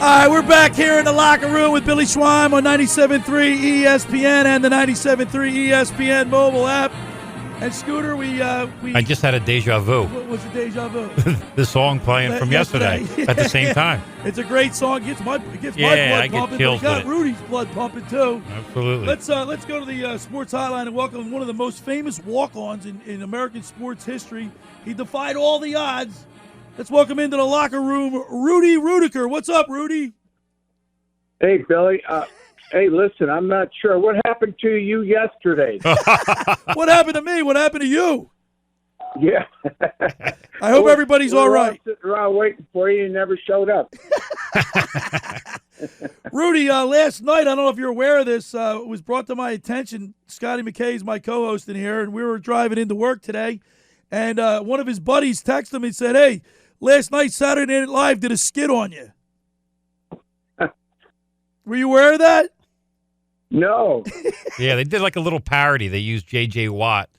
All right, we're back here in the locker room with Billy Schweim on 97.3 ESPN and the 97.3 ESPN mobile app. And Scooter, we I just had a deja vu. What was the deja vu? The song playing from yesterday at the same time. It's a great song. It gets my blood I pumping. get chills But it got with it. Rudy's blood pumping too. Absolutely. Let's go to the sports hotline and welcome one of the most famous walk-ons in American sports history. He defied all the odds. Let's welcome into the locker room, Rudy Ruettiger. What's up, Rudy? Hey, Billy. Hey, listen, I'm not sure. What happened to you yesterday? What happened to me? What happened to you? Yeah. I hope everybody's all right. Sitting around waiting for you. You never showed up. Rudy, last night, I don't know if you're aware of this, it was brought to my attention. Scotty McKay is my co-host in here, and we were driving into work today, and one of his buddies texted him and said, hey, last night Saturday Night Live did a skit on you. Were you aware of that? No. Yeah, they did like a little parody. They used J.J. Watt,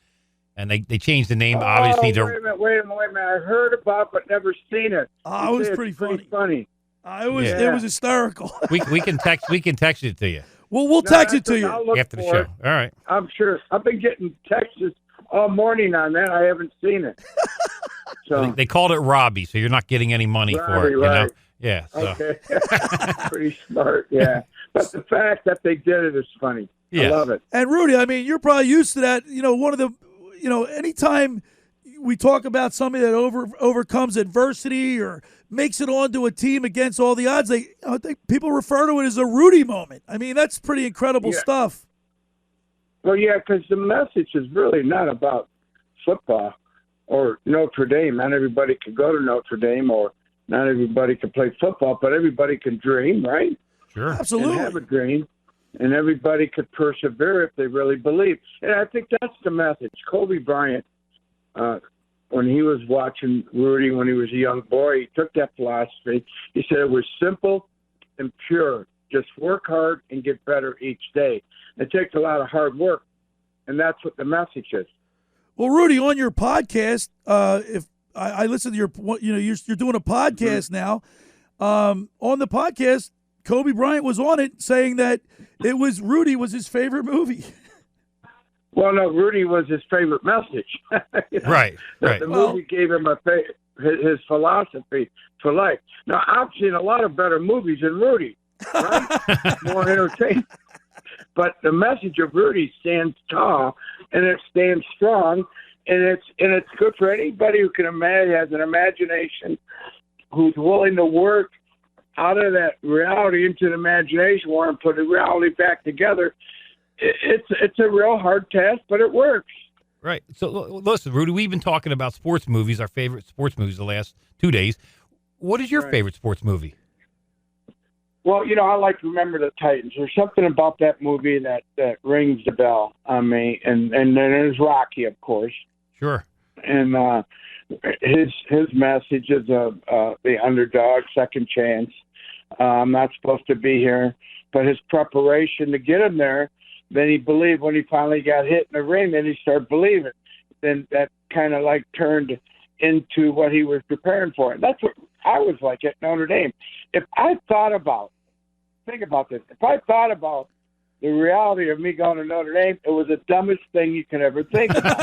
and they changed the name, obviously. Wait a minute. I heard about it, but never seen it. Oh, it was pretty funny. It was hysterical. we can text it to you. Well, we'll text it to you after the show. All right. I'm sure. I've been getting texts all morning on that. I haven't seen it. So they called it Robbie, so you're not getting any money for it. You know? Yeah. So. Okay. Pretty smart. Yeah. But the fact that they did it is funny. Yeah. I love it. And Rudy, I mean, you're probably used to that. You know, one of the, anytime we talk about somebody that overcomes adversity or makes it onto a team against all the odds, I think people refer to it as a Rudy moment. I mean, that's pretty incredible stuff. Well, yeah, because the message is really not about football or Notre Dame. Not everybody can go to Notre Dame, or not everybody can play football, but everybody can dream, right? Sure. Absolutely. And have a dream, and everybody could persevere if they really believe. And I think that's the message. Kobe Bryant, when he was watching Rudy when he was a young boy, he took that philosophy. He said it was simple and pure. Just work hard and get better each day. It takes a lot of hard work, and that's what the message is. Well, Rudy, on your podcast, if I listen to you're doing a podcast now. On the podcast, Kobe Bryant was on it saying that Rudy was his favorite movie. Well, no, Rudy was his favorite message. Right. The movie gave him his philosophy for life. Now, I've seen a lot of better movies than Rudy, right? More entertaining. But the message of Rudy stands tall, and it stands strong, and it's good for anybody who can imagine, has an imagination, who's willing to work out of that reality into the imagination world and put the reality back together. It's a real hard task, but it works. Right. So listen, Rudy, we've been talking about sports movies, our favorite sports movies the last 2 days. What is your favorite sports movie? Well, I like to Remember the Titans. There's something about that movie that rings the bell on me. And then there's Rocky, of course. Sure. And his message is the underdog, second chance. I'm not supposed to be here. But his preparation to get him there, then he believed when he finally got hit in the ring, then he started believing. Then that kind of turned into what he was preparing for. And that's what I was like at Notre Dame. Think about this. If I thought about the reality of me going to Notre Dame, it was the dumbest thing you can ever think about.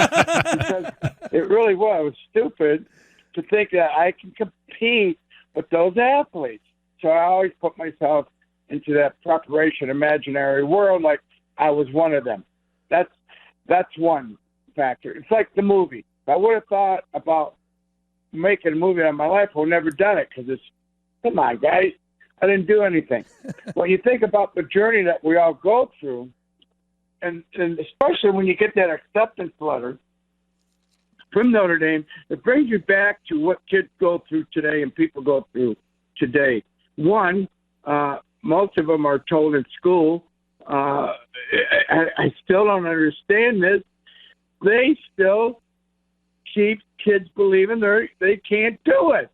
Because it really was. It was stupid to think that I can compete with those athletes. So I always put myself into that preparation, imaginary world, like I was one of them. That's one factor. It's like the movie. If I would have thought about making a movie on my life, I would have never done it, because come on, guys, I didn't do anything. When you think about the journey that we all go through, and especially when you get that acceptance letter from Notre Dame, it brings you back to what kids go through today and people go through today. One, most of them are told in school, I still don't understand this, they still keep kids believing they can't do it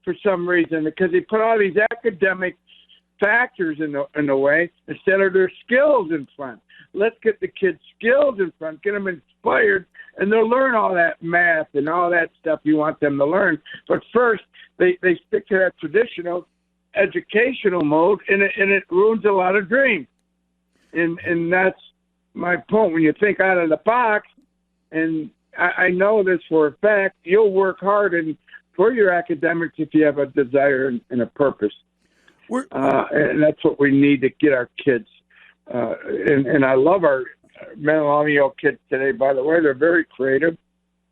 for some reason, because they put all these academic factors in the way instead of their skills in front. Let's get the kids' skills in front, get them inspired, and they'll learn all that math and all that stuff you want them to learn. But first, they stick to that traditional educational mode, and it ruins a lot of dreams. And that's my point. When you think out of the box, and I know this for a fact, you'll work hard for your academics if you have a desire and a purpose. And that's what we need to get our kids. And I love our Mentalonio kids today, by the way. They're very creative.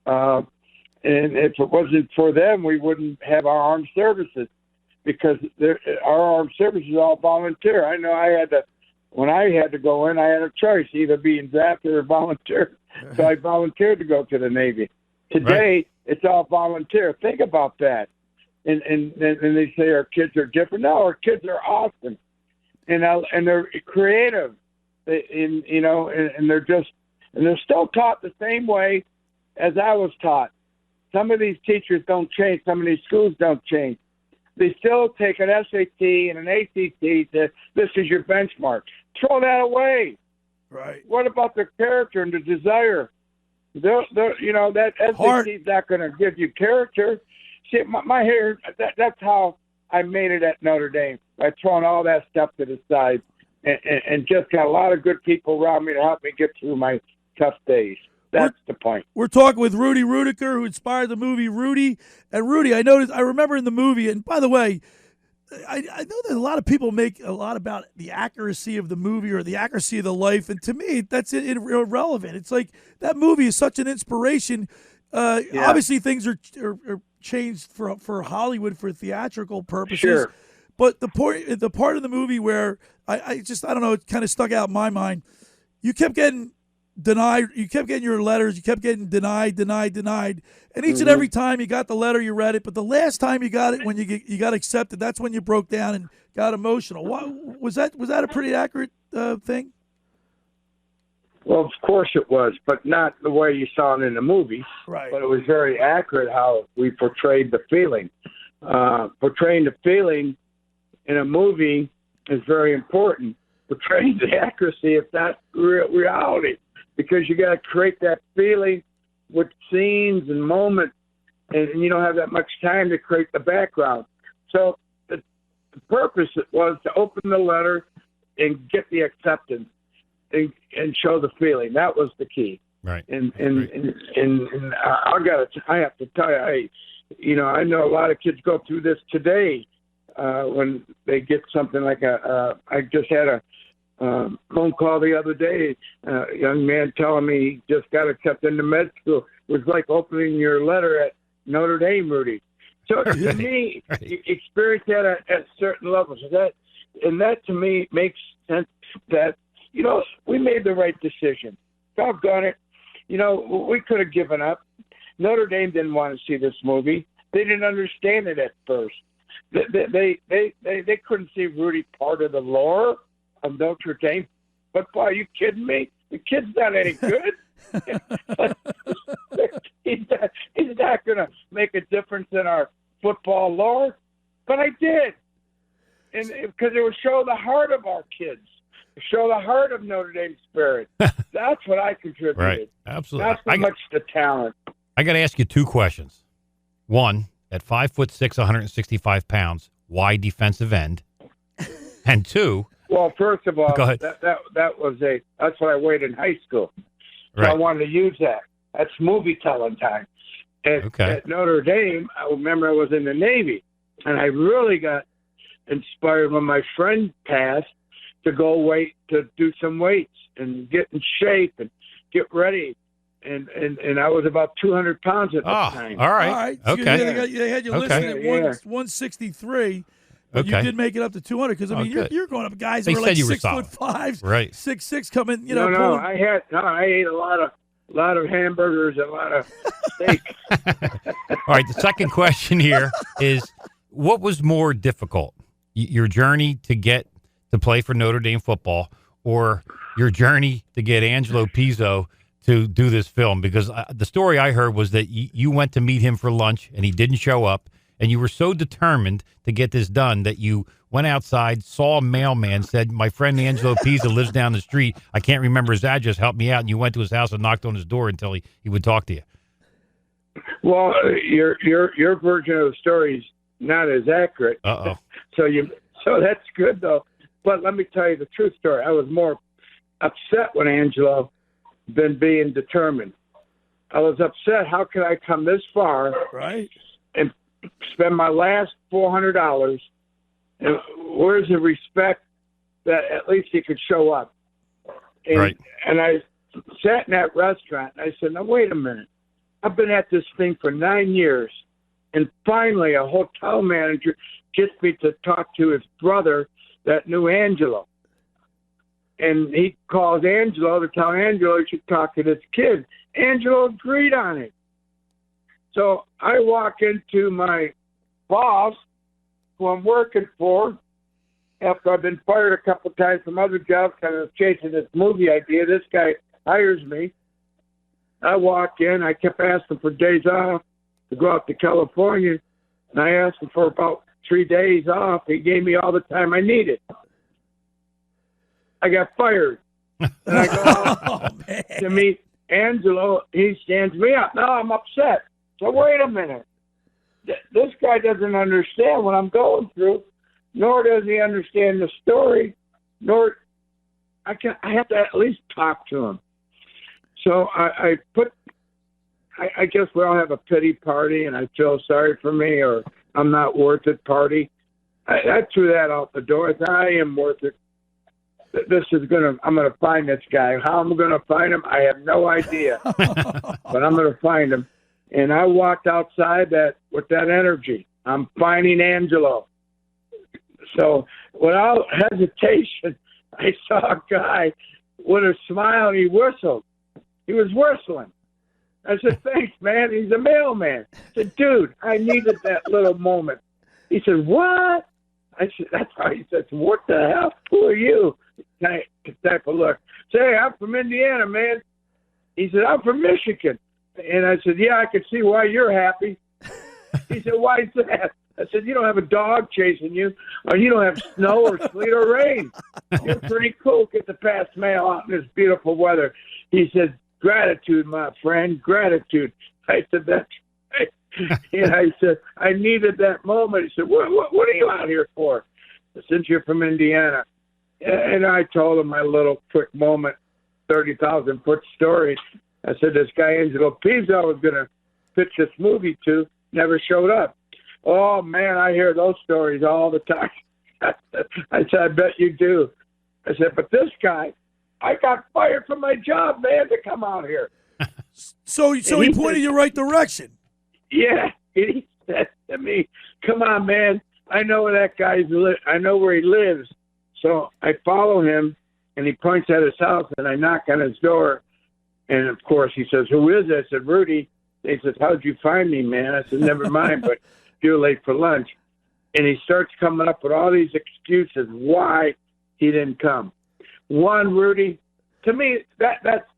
And if it wasn't for them, we wouldn't have our armed services, because our armed services are all volunteer. I know when I had to go in, I had a choice, either being drafted or volunteer. So I volunteered to go to the Navy. Today, It's all volunteer. Think about that. And they say our kids are different. No, our kids are awesome, and they're creative, and they're still taught the same way as I was taught. Some of these teachers don't change. Some of these schools don't change. They still take an SAT and an ACT. This is your benchmark. Throw that away. Right. What about the character and the desire? That SAT is not going to give you character. See, my hair, that's how I made it at Notre Dame, by throwing all that stuff to the side and just got a lot of good people around me to help me get through my tough days. That's the point. We're talking with Rudy Ruettiger, who inspired the movie Rudy. And Rudy, I remember in the movie, and by the way, I know that a lot of people make a lot about the accuracy of the movie or the accuracy of the life, and to me, that's irrelevant. It's like that movie is such an inspiration. Obviously, things are changed for Hollywood for theatrical purposes. Sure. But the part of the movie where I don't know, it kind of stuck out in my mind. You kept getting denied. You kept getting your letters. You kept getting denied. And each and every time you got the letter, you read it. But the last time you got it, when you got accepted, that's when you broke down and got emotional. Was that a pretty accurate thing? Well, of course it was, but not the way you saw it in the movie. Right. But it was very accurate how we portrayed the feeling. Portraying the feeling in a movie is very important. Portraying the accuracy, if that's reality, because you got to create that feeling with scenes and moments, and you don't have that much time to create the background. So the purpose was to open the letter and get the acceptance and show the feeling. That was the key. Right. And I have to tell you, I know a lot of kids go through this today when they get something like I just had a phone call the other day, a young man telling me he just got accepted into med school. It was like opening your letter at Notre Dame, Rudy. So to me, you experience that at certain levels. That to me makes sense that, we made the right decision. Doggone it. We could have given up. Notre Dame didn't want to see this movie. They didn't understand it at first. They couldn't see Rudy part of the lore of Notre Dame. But boy, are you kidding me? The kid's not any good. He's not going to make a difference in our football lore. But I did. And because it would show the heart of our kids. Show the heart of Notre Dame spirit. That's what I contributed. Right, absolutely. Not so much the talent. I got to ask you two questions. One, at 5'6", 165 pounds, why defensive end? And two, well, first of all, go ahead. That's what I weighed in high school. So right. I wanted to use that. That's movie telling time. At Notre Dame, I remember I was in the Navy, and I really got inspired when my friend passed to to do some weights and get in shape and get ready. And I was about 200 pounds at the time. All right. So okay. They had you listed at 163. But you did make it up to 200 because you're going up guys who are like 6'5", right? 6'6", coming. No, I ate a lot of hamburgers, a lot of steak. All right. The second question here is, what was more difficult, your journey to get to play for Notre Dame football, or your journey to get Angelo Pizzo to do this film? Because the story I heard was that you went to meet him for lunch and he didn't show up, and you were so determined to get this done that you went outside, saw a mailman, said, "My friend Angelo Pizzo lives down the street. I can't remember his address. Help me out." And you went to his house and knocked on his door until he would talk to you. Well, your version of the story is not as accurate. Uh-oh. So that's good though. But let me tell you the true story. I was more upset with Angelo than being determined. I was upset. How could I come this far, Right? and spend my last $400? And where's the respect that at least he could show up? And, Right. And I sat in that restaurant. And I said, "Now wait a minute. I've been at this thing for 9 years, and finally a hotel manager gets me to talk to his brother that knew Angelo. And he calls Angelo to tell Angelo he should talk to this kid. Angelo agreed on it. So I walk into my boss, who I'm working for, after I've been fired a couple of times from other jobs, kind of chasing this movie idea. This guy hires me. I walk in. I kept asking for days off to go out to California, and I asked him for about 3 days off. He gave me all the time I needed. I got fired. And I go out to meet Angelo. He stands me up. No, I'm upset. So wait a minute. This guy doesn't understand what I'm going through, nor does he understand the story, nor I have to at least talk to him. So I guess we all have a pity party, and I feel sorry for me, or I'm not worth it party. I threw that out the door. I thought, I am worth it. I'm going to find this guy. How I'm going to find him, I have no idea. But I'm going to find him. And I walked outside with that energy. I'm finding Angelo. So without hesitation, I saw a guy with a smile, and he whistled. He was whistling. I said, "Thanks, man." He's a mailman. I said, "Dude, I needed that little moment." He said, "What?" I said, "That's how." He said, "What the hell? Who are you?" Type of look. Say, "I'm from Indiana, man." He said, "I'm from Michigan." And I said, "Yeah, I can see why you're happy." He said, "Why is that?" I said, "You don't have a dog chasing you, or you don't have snow or sleet or rain. You're pretty cool. Get the past mail out in this beautiful weather." He said, "Gratitude, my friend, gratitude." I said, "That's right." And I said, "I needed that moment." He said, what are you out here for?" "Since you're from Indiana." And I told him my little quick moment, 30,000-foot story. I said, "This guy Angelo Pizzo was going to pitch this movie to, never showed up." "Oh, man, I hear those stories all the time." I said, "I bet you do." I said, "But this guy, I got fired from my job, man, to come out here." So he pointed you right direction. Yeah. He said to me, "Come on, man. I know where that guy's I know where he lives." So I follow him, and he points at his house, and I knock on his door. And, of course, he says, "Who is it?" I said, "Rudy." He says, "How'd you find me, man?" I said, "Never mind, but you're late for lunch." And he starts coming up with all these excuses why he didn't come. One, Rudy, to me, that's,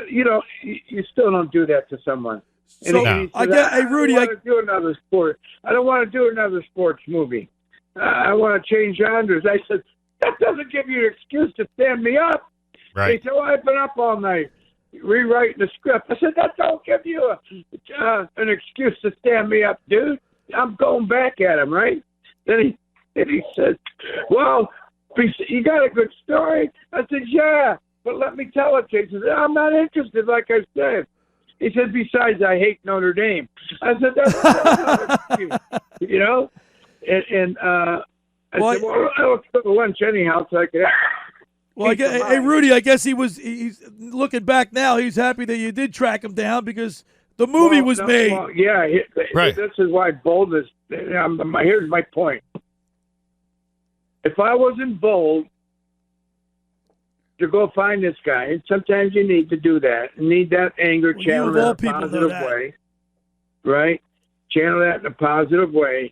you still don't do that to someone. And So he says, hey, Rudy, I don't want to do another sport. I don't want to do another sports movie. I want to change genres. I said, that doesn't give you an excuse to stand me up. Right. He said, "Well, I've been up all night rewriting the script." I said, "That don't give you an excuse to stand me up, dude. I'm going back at him, right?" Then he said, "Well, you got a good story?" I said, "Yeah, but let me tell it to you." He said, "I'm not interested, like I said." He said, "Besides, I hate Notre Dame." I said, "That's not an excuse," you know? And I said, "Well, let's go to lunch anyhow, so I could." Well, hey, Rudy, I guess he's looking back now. He's happy that you did track him down because the movie was made. Well, yeah, Right. This is why boldness. Here's my point. If I wasn't bold to go find this guy, and sometimes you need to do that, need that anger channeled in a positive way, right? Channel that in a positive way.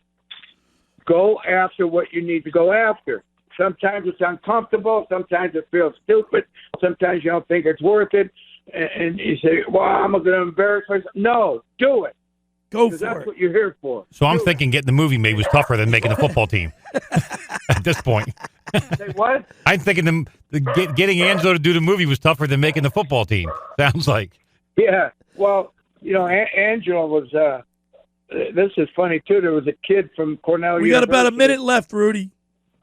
Go after what you need to go after. Sometimes it's uncomfortable. Sometimes it feels stupid. Sometimes you don't think it's worth it. And you say, "Well, I'm going to embarrass myself." No, do it. Go for That's it. what you're here for. So I'm thinking getting the movie made was tougher than making the football team at this point. Say what? I'm thinking getting Angelo to do the movie was tougher than making the football team. Sounds like. Yeah. Well, Angelo was this is funny too. There was a kid from Cornell. We got about a University. minute left, Rudy.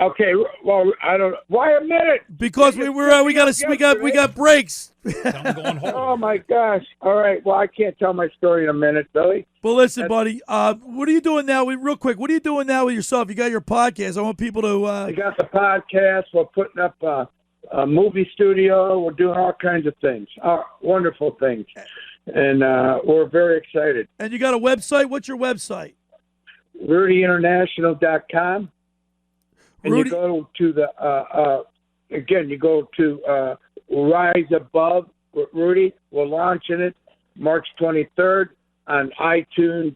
Okay, well, I don't. Why a minute? Because we got breaks. I'm going home. Oh my gosh! All right. Well, I can't tell my story in a minute, Billy. Well, listen, buddy. What are you doing now? Real quick, what are you doing now with yourself? You got your podcast. I want people to. I got the podcast. We're putting up a movie studio. We're doing all kinds of things, wonderful things, and we're very excited. And you got a website? What's your website? RudyInternational.com. And Rudy- you go to the you go to Rise Above with Rudy. We're launching it March 23rd on iTunes,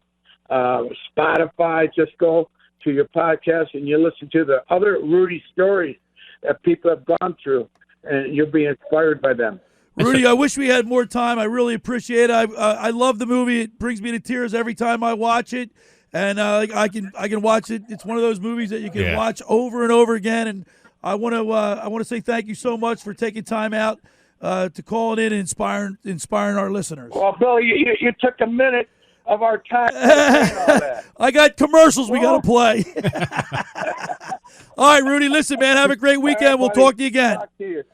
Spotify. Just go to your podcast and you listen to the other Rudy stories that people have gone through, and you'll be inspired by them. Rudy, I wish we had more time. I really appreciate it. I love the movie. It brings me to tears every time I watch it. And I can watch it. It's one of those movies that you can watch over and over again. And I want to say thank you so much for taking time out to calling in and inspiring our listeners. Well, Bill, you took a minute of our time. All that. I got commercials we got to play. All right, Rudy. Listen, man. Have a great weekend. All right, we'll buddy. talk to you again. Talk to you.